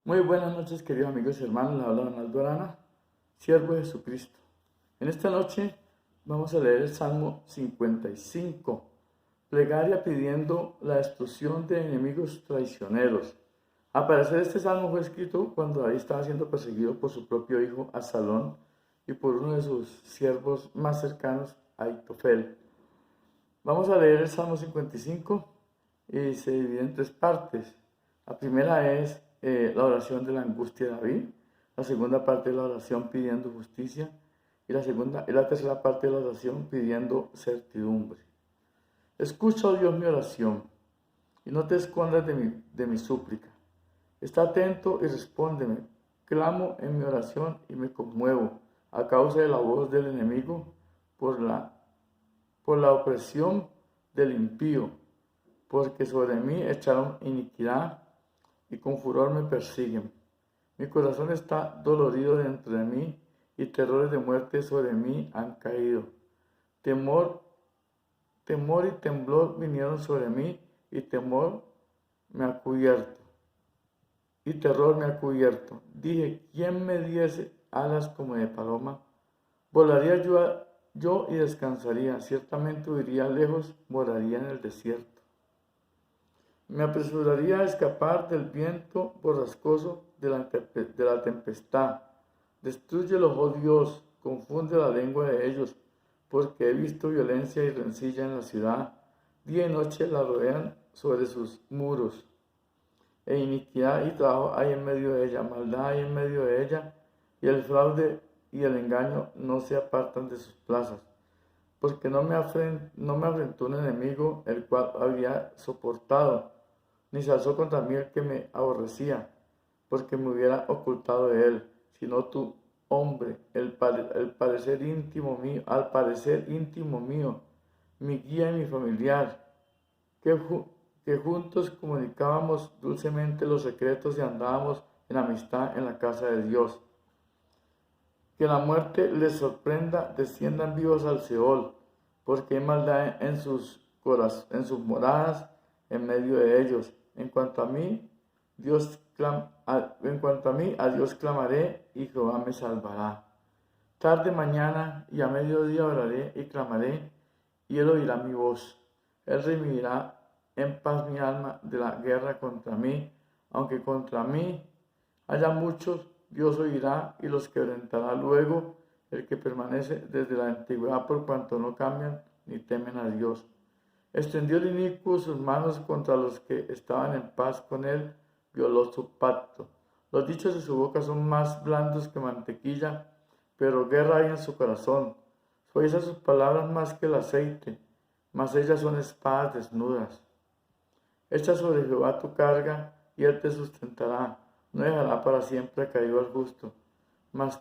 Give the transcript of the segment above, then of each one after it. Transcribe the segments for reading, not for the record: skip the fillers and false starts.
Muy buenas noches, queridos amigos y hermanos. Les habla Donaldo Arana, siervo de Jesucristo. En esta noche vamos a leer el Salmo 55, plegaria pidiendo la destrucción de enemigos traicioneros. Al parecer este salmo fue escrito cuando David estaba siendo perseguido por su propio hijo Absalón y por uno de sus siervos más cercanos, Ahitofel. Vamos a leer el Salmo 55 y se divide en tres partes. La primera es la oración de la angustia de David. La segunda parte es la oración pidiendo justicia. Y la tercera parte de la oración pidiendo certidumbre. Escucha, oh Dios, mi oración y no te escondas de mi súplica. Está atento y respóndeme. Clamo en mi oración y me conmuevo a causa de la voz del enemigo por la opresión del impío, porque sobre mí echaron iniquidad y con furor me persiguen. Mi corazón está dolorido dentro de mí y terrores de muerte sobre mí han caído. Temor y temblor vinieron sobre mí y terror me ha cubierto. Dije, ¿quién me diese alas como de paloma? Volaría yo y descansaría. Ciertamente huiría lejos, moraría en el desierto. Me apresuraría a escapar del viento borrascoso de la tempestad. Destrúyelos, oh Dios, confunde la lengua de ellos, porque he visto violencia y rencilla en la ciudad. Día y noche la rodean sobre sus muros. E iniquidad y trabajo hay en medio de ella, maldad hay en medio de ella, y el fraude y el engaño no se apartan de sus plazas. Porque no me afrentó un enemigo el cual había soportado, ni se alzó contra mí el que me aborrecía, porque me hubiera ocultado de él, sino tú, hombre, al parecer íntimo mío, mi guía y mi familiar, que juntos comunicábamos dulcemente los secretos y andábamos en amistad en la casa de Dios. Que la muerte les sorprenda, desciendan vivos al Seol, porque hay maldad en sus moradas en medio de ellos. En cuanto a mí, a Dios clamaré y Jehová me salvará. Tarde, mañana y a mediodía oraré y clamaré, y él oirá mi voz. Él redimirá en paz mi alma de la guerra contra mí, aunque contra mí haya muchos, Dios oirá y los quebrantará luego, el que permanece desde la antigüedad por cuanto no cambian ni temen a Dios. Extendió el inicuo sus manos contra los que estaban en paz con él, violó su pacto. Los dichos de su boca son más blandos que mantequilla, pero guerra hay en su corazón. Suavizan sus palabras más que el aceite, mas ellas son espadas desnudas. Echa sobre Jehová tu carga y él te sustentará. No dejará para siempre caído al justo. Mas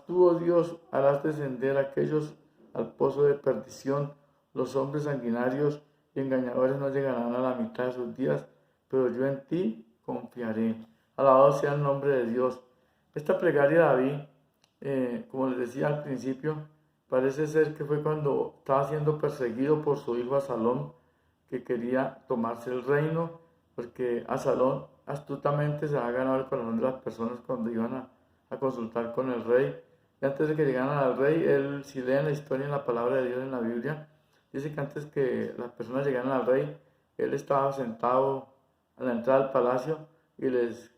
tú, oh Dios, harás descender a aquellos al pozo de perdición. Los hombres sanguinarios y engañadores no llegarán a la mitad de sus días, pero yo en ti confiaré. Alabado sea el nombre de Dios. Esta plegaria de David, como les decía al principio, parece ser que fue cuando estaba siendo perseguido por su hijo Absalón, que quería tomarse el reino, porque Absalón astutamente se ha ganado el corazón de las personas cuando iban a consultar con el rey. Y antes de que llegaran al rey, si leen la historia en la palabra de Dios en la Biblia, dice que antes que las personas llegaran al rey, él estaba sentado a la entrada del palacio y les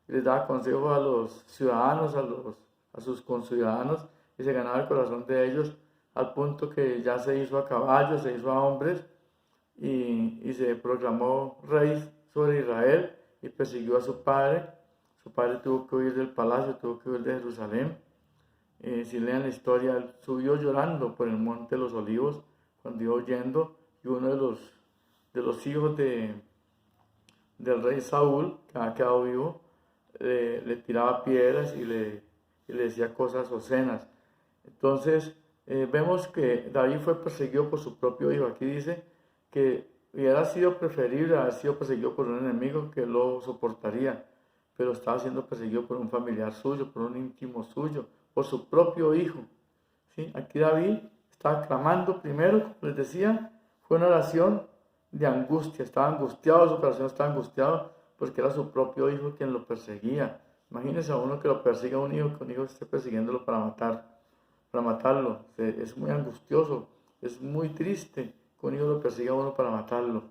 daba consejo a los ciudadanos, a sus conciudadanos, y se ganaba el corazón de ellos al punto que ya se hizo a caballos, se hizo a hombres, y se proclamó rey sobre Israel y persiguió a su padre. Su padre tuvo que huir del palacio, tuvo que huir de Jerusalén. Si leen la historia, él subió llorando por el monte de los olivos cuando iba huyendo, y uno de los hijos del rey Saúl, que había quedado vivo, le tiraba piedras y le decía cosas obscenas. Entonces vemos que David fue perseguido por su propio hijo. Aquí dice que hubiera sido preferible haber sido perseguido por un enemigo que lo soportaría, pero estaba siendo perseguido por un familiar suyo, por un íntimo suyo, por su propio hijo. ¿Sí? Aquí David estaba clamando primero, como les decía, fue una oración de angustia, estaba angustiado, su corazón estaba angustiado porque era su propio hijo quien lo perseguía. Imagínense a uno que lo persiga a un hijo, que un hijo esté persiguiéndolo para matarlo. Es muy angustioso, es muy triste que un hijo lo persiga a uno para matarlo.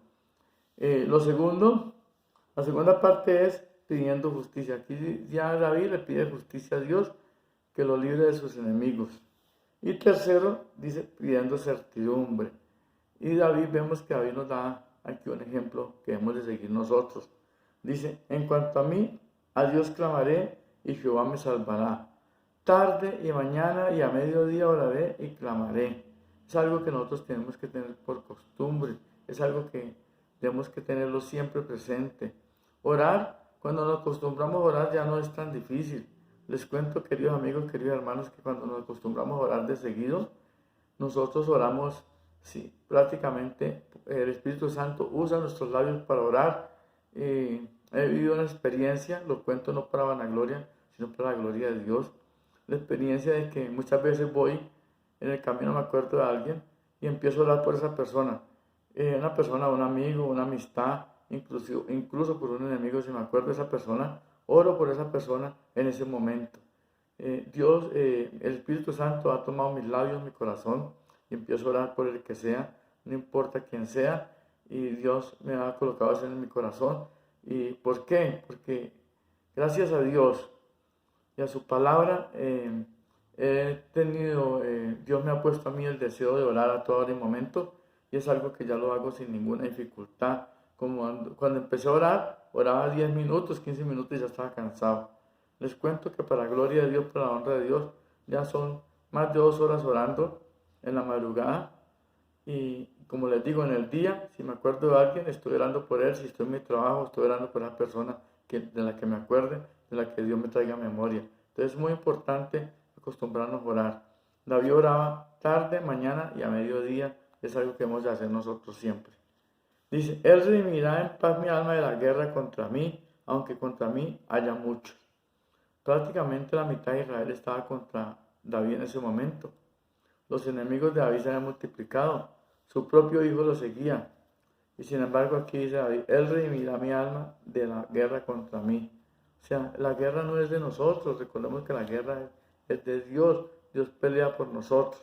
La segunda parte es pidiendo justicia. Aquí ya David le pide justicia a Dios, que lo libre de sus enemigos. Y tercero, dice pidiendo certidumbre. Y David, vemos que David nos da aquí un ejemplo que debemos de seguir nosotros. Dice, en cuanto a mí, a Dios clamaré y Jehová me salvará. Tarde y mañana y a mediodía oraré y clamaré. Es algo que nosotros tenemos que tener por costumbre. Es algo que tenemos que tenerlo siempre presente. Orar, cuando nos acostumbramos a orar ya no es tan difícil. Les cuento, queridos amigos, queridos hermanos, que cuando nos acostumbramos a orar de seguido, nosotros oramos, sí, prácticamente el Espíritu Santo usa nuestros labios para orar. He vivido una experiencia, lo cuento no para vanagloria, sino para la gloria de Dios. La experiencia de que muchas veces voy en el camino, me acuerdo de alguien y empiezo a orar por esa persona. Una persona, un amigo, una amistad, incluso por un enemigo, si me acuerdo de esa persona, oro por esa persona en ese momento. Dios, el Espíritu Santo ha tomado mis labios, mi corazón, y empiezo a orar por el que sea, no importa quién sea, y Dios me ha colocado eso en mi corazón. ¿Y por qué? Porque gracias a Dios y a su palabra, Dios me ha puesto a mí el deseo de orar a todo el momento, y es algo que ya lo hago sin ninguna dificultad. Como cuando empecé a orar, oraba 10 minutos, 15 minutos y ya estaba cansado. Les cuento que para la gloria de Dios, para la honra de Dios, ya son más de 2 horas orando en la madrugada. Y como les digo, en el día, si me acuerdo de alguien, estoy orando por él. Si estoy en mi trabajo, estoy orando por esa persona de la que me acuerde, de la que Dios me traiga memoria. Entonces es muy importante acostumbrarnos a orar. David oraba tarde, mañana y a mediodía. Es algo que hemos de hacer nosotros siempre. Dice, Él redimirá en paz mi alma de la guerra contra mí, aunque contra mí haya muchos. Prácticamente la mitad de Israel estaba contra David en ese momento. Los enemigos de David se habían multiplicado. Su propio hijo lo seguía. Y sin embargo aquí dice David, Él redimirá mi alma de la guerra contra mí. O sea, la guerra no es de nosotros. Recordemos que la guerra es de Dios. Dios pelea por nosotros.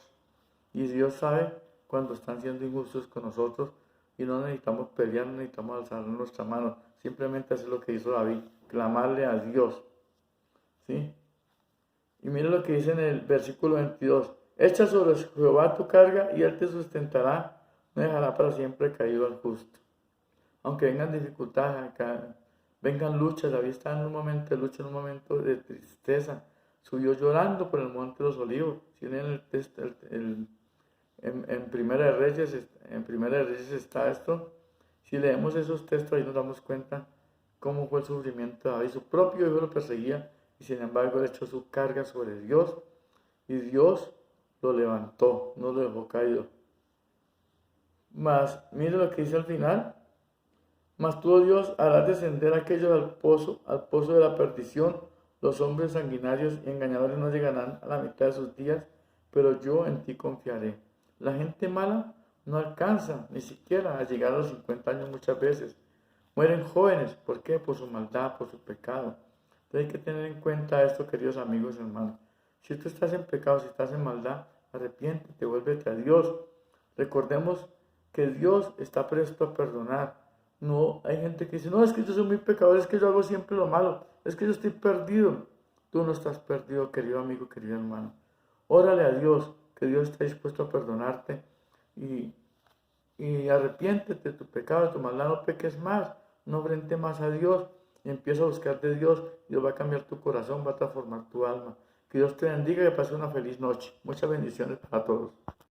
Y Dios sabe cuando están siendo injustos con nosotros. Y no necesitamos pelear, no necesitamos alzar nuestra mano. Simplemente hacer lo que hizo David, clamarle a Dios. ¿Sí? Y mire lo que dice en el versículo 22. Echa sobre Jehová tu carga y Él te sustentará, no dejará para siempre caído al justo. Aunque vengan dificultades, vengan luchas, David está en un momento de lucha, en un momento de tristeza. Subió llorando por el monte de los olivos. Si en Primera de Reyes está esto. Si leemos esos textos, ahí nos damos cuenta cómo fue el sufrimiento de David. Su propio hijo lo perseguía y sin embargo él echó su carga sobre Dios y Dios lo levantó, no lo dejó caído. Mas, mire lo que dice al final. Mas tú, oh Dios, harás descender a aquellos al pozo de la perdición. Los hombres sanguinarios y engañadores no llegarán a la mitad de sus días, pero yo en ti confiaré. La gente mala no alcanza ni siquiera a llegar a los 50 años muchas veces. Mueren jóvenes. ¿Por qué? Por su maldad, por su pecado. Entonces hay que tener en cuenta esto, queridos amigos y hermanos. Si tú estás en pecado, si estás en maldad, arrepiéntete, vuélvete a Dios. Recordemos que Dios está presto a perdonar. No, hay gente que dice, no, es que yo soy muy pecador, es que yo hago siempre lo malo, es que yo estoy perdido. Tú no estás perdido, querido amigo, querido hermano. Órale a Dios, que Dios está dispuesto a perdonarte y arrepiéntete de tu pecado, de tu maldad, no peques más, no frente más a Dios y empieza a buscar de Dios. Dios va a cambiar tu corazón, va a transformar tu alma. Que Dios te bendiga y que pases una feliz noche. Muchas bendiciones para todos.